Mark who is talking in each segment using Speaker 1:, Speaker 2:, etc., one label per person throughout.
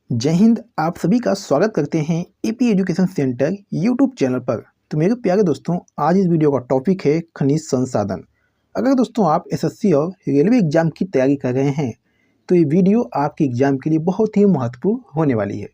Speaker 1: जय हिंद। आप सभी का स्वागत करते हैं AP education centre YouTube channel पर। तो मेरे प्यारे दोस्तों, आज इस वीडियो का टॉपिक है खनिज संसाधन। अगर दोस्तों आप एसएससी और रेलवे एग्जाम की तैयारी कर रहे हैं तो ये वीडियो आपके एग्जाम के लिए बहुत ही महत्वपूर्ण होने वाली है।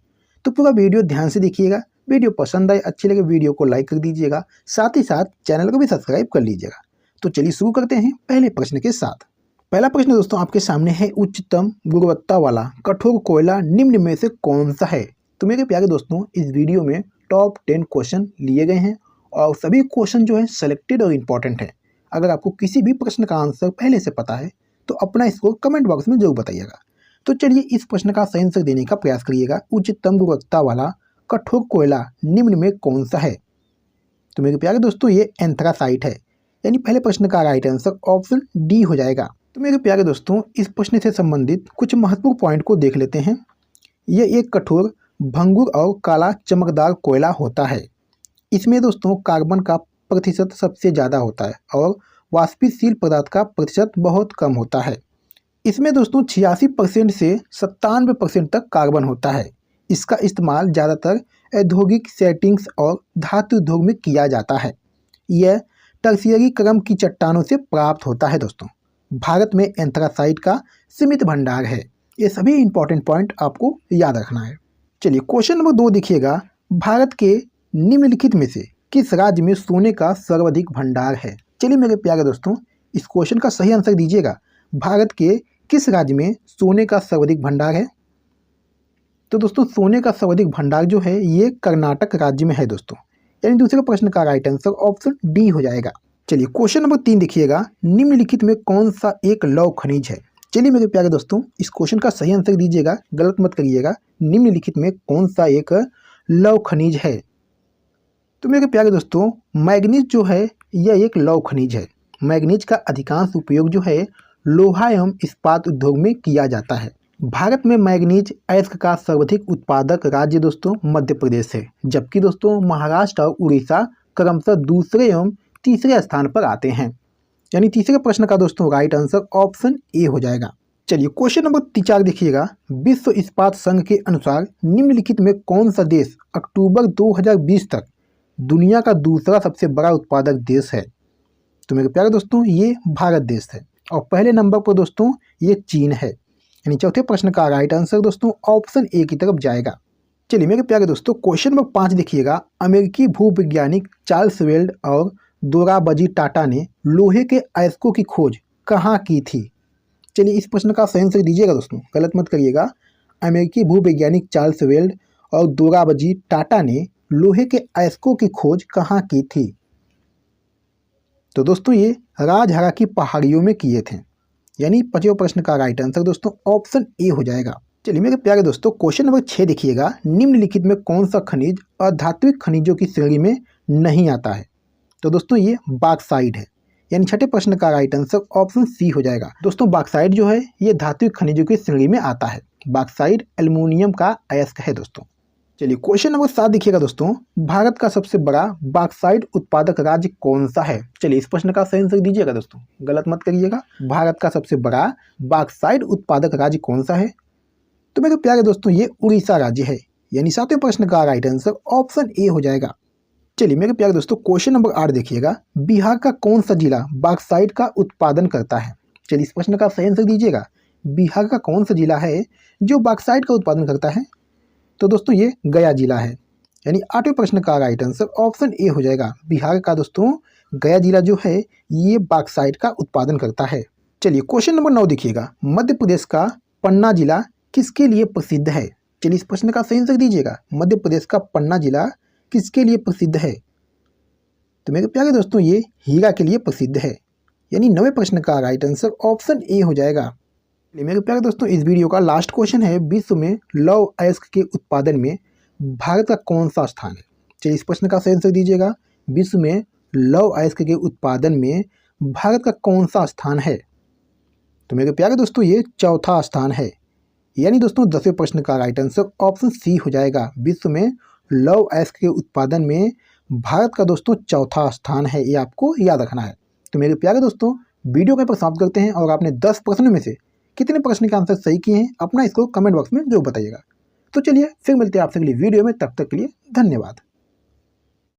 Speaker 1: तो पूरा वीडियो ध्यान से देखिएगा। वीडियो पसंद आए, अच्छी लगे, वीडियो को लाइक कर दीजिएगा, साथ ही साथ चैनल को भी सब्सक्राइब कर लीजिएगा। तो चलिए शुरू करते हैं पहले प्रश्न के साथ। पहला प्रश्न दोस्तों आपके सामने है, उच्चतम गुणवत्ता वाला कठोर कोयला निम्न में से कौन सा है। तो मेरे प्यारे दोस्तों, इस वीडियो में टॉप 10 क्वेश्चन लिए गए हैं और सभी क्वेश्चन जो है सिलेक्टेड और इम्पॉर्टेंट है। अगर आपको किसी भी प्रश्न का आंसर पहले से पता है तो अपना इसको कमेंट बॉक्स में जरूर बताइएगा। तो चलिए इस प्रश्न का सही आंसर देने का प्रयास करिएगा। उच्चतम गुणवत्ता वाला कठोर कोयला निम्न में कौन सा है। तो मेरे प्यारे दोस्तों, ये एंथ्रासाइट है, यानी पहले प्रश्न का राइट आंसर ऑप्शन डी हो जाएगा। तो मेरे प्यारे दोस्तों, इस प्रश्न से संबंधित कुछ महत्वपूर्ण पॉइंट को देख लेते हैं। यह एक कठोर, भंगुर और काला चमकदार कोयला होता है। इसमें दोस्तों कार्बन का प्रतिशत सबसे ज़्यादा होता है और वाष्पशील पदार्थ का प्रतिशत बहुत कम होता है। इसमें दोस्तों 86% से 97% तक कार्बन होता है। इसका इस्तेमाल ज़्यादातर औद्योगिक सेटिंग्स और धातु उद्योग में किया जाता है। यह टर्शियरी क्रम की चट्टानों से प्राप्त होता है। दोस्तों भारत में एंथ्रासाइट का सीमित भंडार है। ये सभी इंपॉर्टेंट पॉइंट आपको याद रखना है। चलिए क्वेश्चन नंबर 2 देखिएगा। भारत के निम्नलिखित में से किस राज्य में सोने का सर्वाधिक भंडार है। चलिए मेरे प्यारे दोस्तों, इस क्वेश्चन का सही आंसर दीजिएगा। भारत के किस राज्य में सोने का सर्वाधिक भंडार है। तो दोस्तों सोने का सर्वाधिक भंडार जो है ये कर्नाटक राज्य में है दोस्तों, यानी दूसरे प्रश्न का राइट आंसर ऑप्शन डी हो जाएगा। चलिए क्वेश्चन नंबर 3 देखिएगा। निम्नलिखित में कौन सा एक लौह खनिज है। चलिए मेरे प्यारे दोस्तों, इस क्वेश्चन का सही आंसर दीजिएगा, गलत मत करिएगा। निम्नलिखित में कौन सा एक लौह खनिज है। तो मेरे प्यारे दोस्तों, मैग्नीज जो है यह एक लौह खनिज है। मैग्नीज का अधिकांश उपयोग जो है लोहा एवं इस्पात उद्योग में किया जाता है। भारत में मैग्नीज अयस्क का सर्वाधिक उत्पादक राज्य दोस्तों मध्य प्रदेश है, जबकि दोस्तों महाराष्ट्र और उड़ीसा क्रमशः दूसरे एवं तीसरे स्थान पर आते हैं। यानी तीसरे प्रश्न का दोस्तों राइट आंसर ऑप्शन ए हो जाएगा। चलिए क्वेश्चन नंबर 4 देखिएगा। विश्व इस्पात संघ के अनुसार निम्नलिखित में कौन सा देश अक्टूबर 2020 तक दुनिया का दूसरा सबसे बड़ा उत्पादक देश है। तो मेरे प्यारे दोस्तों, ये भारत देश है और पहले नंबर पर दोस्तों ये चीन है। यानी चौथे प्रश्न का राइट आंसर दोस्तों ऑप्शन ए की तरफ जाएगा। चलिए मेरे प्यारे दोस्तों, क्वेश्चन नंबर 5 देखिएगा। अमेरिकी भूवैज्ञानिक चार्ल्स वेल्ड और दोराबजी टाटा ने लोहे के अयस्कों की खोज कहाँ की थी। चलिए इस प्रश्न का सही आंसर दीजिएगा दोस्तों, गलत मत करिएगा। अमेरिकी भूवैज्ञानिक चार्ल्स वेल्ड और दोराबजी टाटा ने लोहे के अयस्कों की खोज कहाँ की थी। तो दोस्तों ये राजहरा की पहाड़ियों में किए थे। यानी 5वें प्रश्न का राइट आंसर दोस्तों ऑप्शन ए हो जाएगा। चलिए मेरे प्यारे दोस्तों, क्वेश्चन नंबर 6 देखिएगा। निम्नलिखित में कौन सा खनिज अधात्विक खनिजों की श्रेणी में नहीं आता है। तो दोस्तों ये बॉक्साइट है। यानी छठे प्रश्न का राइट आंसर ऑप्शन सी हो जाएगा। दोस्तों बॉक्साइट जो है ये धात्विक खनिजों की श्रेणी में आता है। बॉक्साइट एल्युमिनियम का अयस्क है दोस्तों। चलिए क्वेश्चन नंबर 7 देखिएगा दोस्तों। भारत का सबसे बड़ा बॉक्साइट उत्पादक राज्य कौन सा है। चलिए इस प्रश्न का सही आंसर दीजिएगा दोस्तों, गलत मत करिएगा। भारत का सबसे बड़ा बॉक्साइट उत्पादक राज्य कौन सा है। तो मेरे प्यारे दोस्तों ये उड़ीसा राज्य है। यानी 7वें प्रश्न का राइट आंसर ऑप्शन ए हो जाएगा। चलिए मेरे प्यारे दोस्तों, क्वेश्चन नंबर 8 देखिएगा। बिहार का कौन सा जिला बॉक्साइट का उत्पादन करता है। चलिए इस प्रश्न का सही आंसर दीजिएगा। बिहार का कौन सा जिला है जो बॉक्साइट का उत्पादन करता है। तो दोस्तों ये गया जिला है। यानी 8वें प्रश्न का राइट आंसर ऑप्शन ए हो जाएगा। बिहार का दोस्तों गया जिला जो है ये बॉक्साइट का उत्पादन करता है। चलिए क्वेश्चन नंबर 9 देखिएगा। मध्य प्रदेश का पन्ना जिला किसके लिए प्रसिद्ध है। चलिए इस प्रश्न का सही आंसर दीजिएगा। मध्य प्रदेश का पन्ना जिला किसके लिए प्रसिद्ध है। तो मेरे प्यारे दोस्तों ये हीरा के लिए प्रसिद्ध है। यानी 9वें प्रश्न का राइट आंसर ऑप्शन ए हो जाएगा। मेरे प्यारे दोस्तों, इस वीडियो का लास्ट क्वेश्चन है, विश्व में लौह अयस्क के उत्पादन में भारत का कौन सा स्थान है। चलिए इस प्रश्न का सही आंसर दीजिएगा। विश्व में लौह अयस्क के उत्पादन में भारत का कौन सा स्थान है। तो मेरे प्यारे दोस्तों ये चौथा स्थान है। यानी दोस्तों 10वें प्रश्न का राइट आंसर ऑप्शन सी हो जाएगा। विश्व में लौह अयस्क के उत्पादन में भारत का दोस्तों चौथा स्थान है, ये आपको याद रखना है। तो मेरे प्यारे दोस्तों वीडियो के पर समाप्त करते हैं और आपने 10 प्रश्नों में से कितने प्रश्न के आंसर सही किए हैं अपना इसको कमेंट बॉक्स में जरूर बताइएगा। तो चलिए फिर मिलते हैं आपसे अगली वीडियो में, तब तक के लिए धन्यवाद।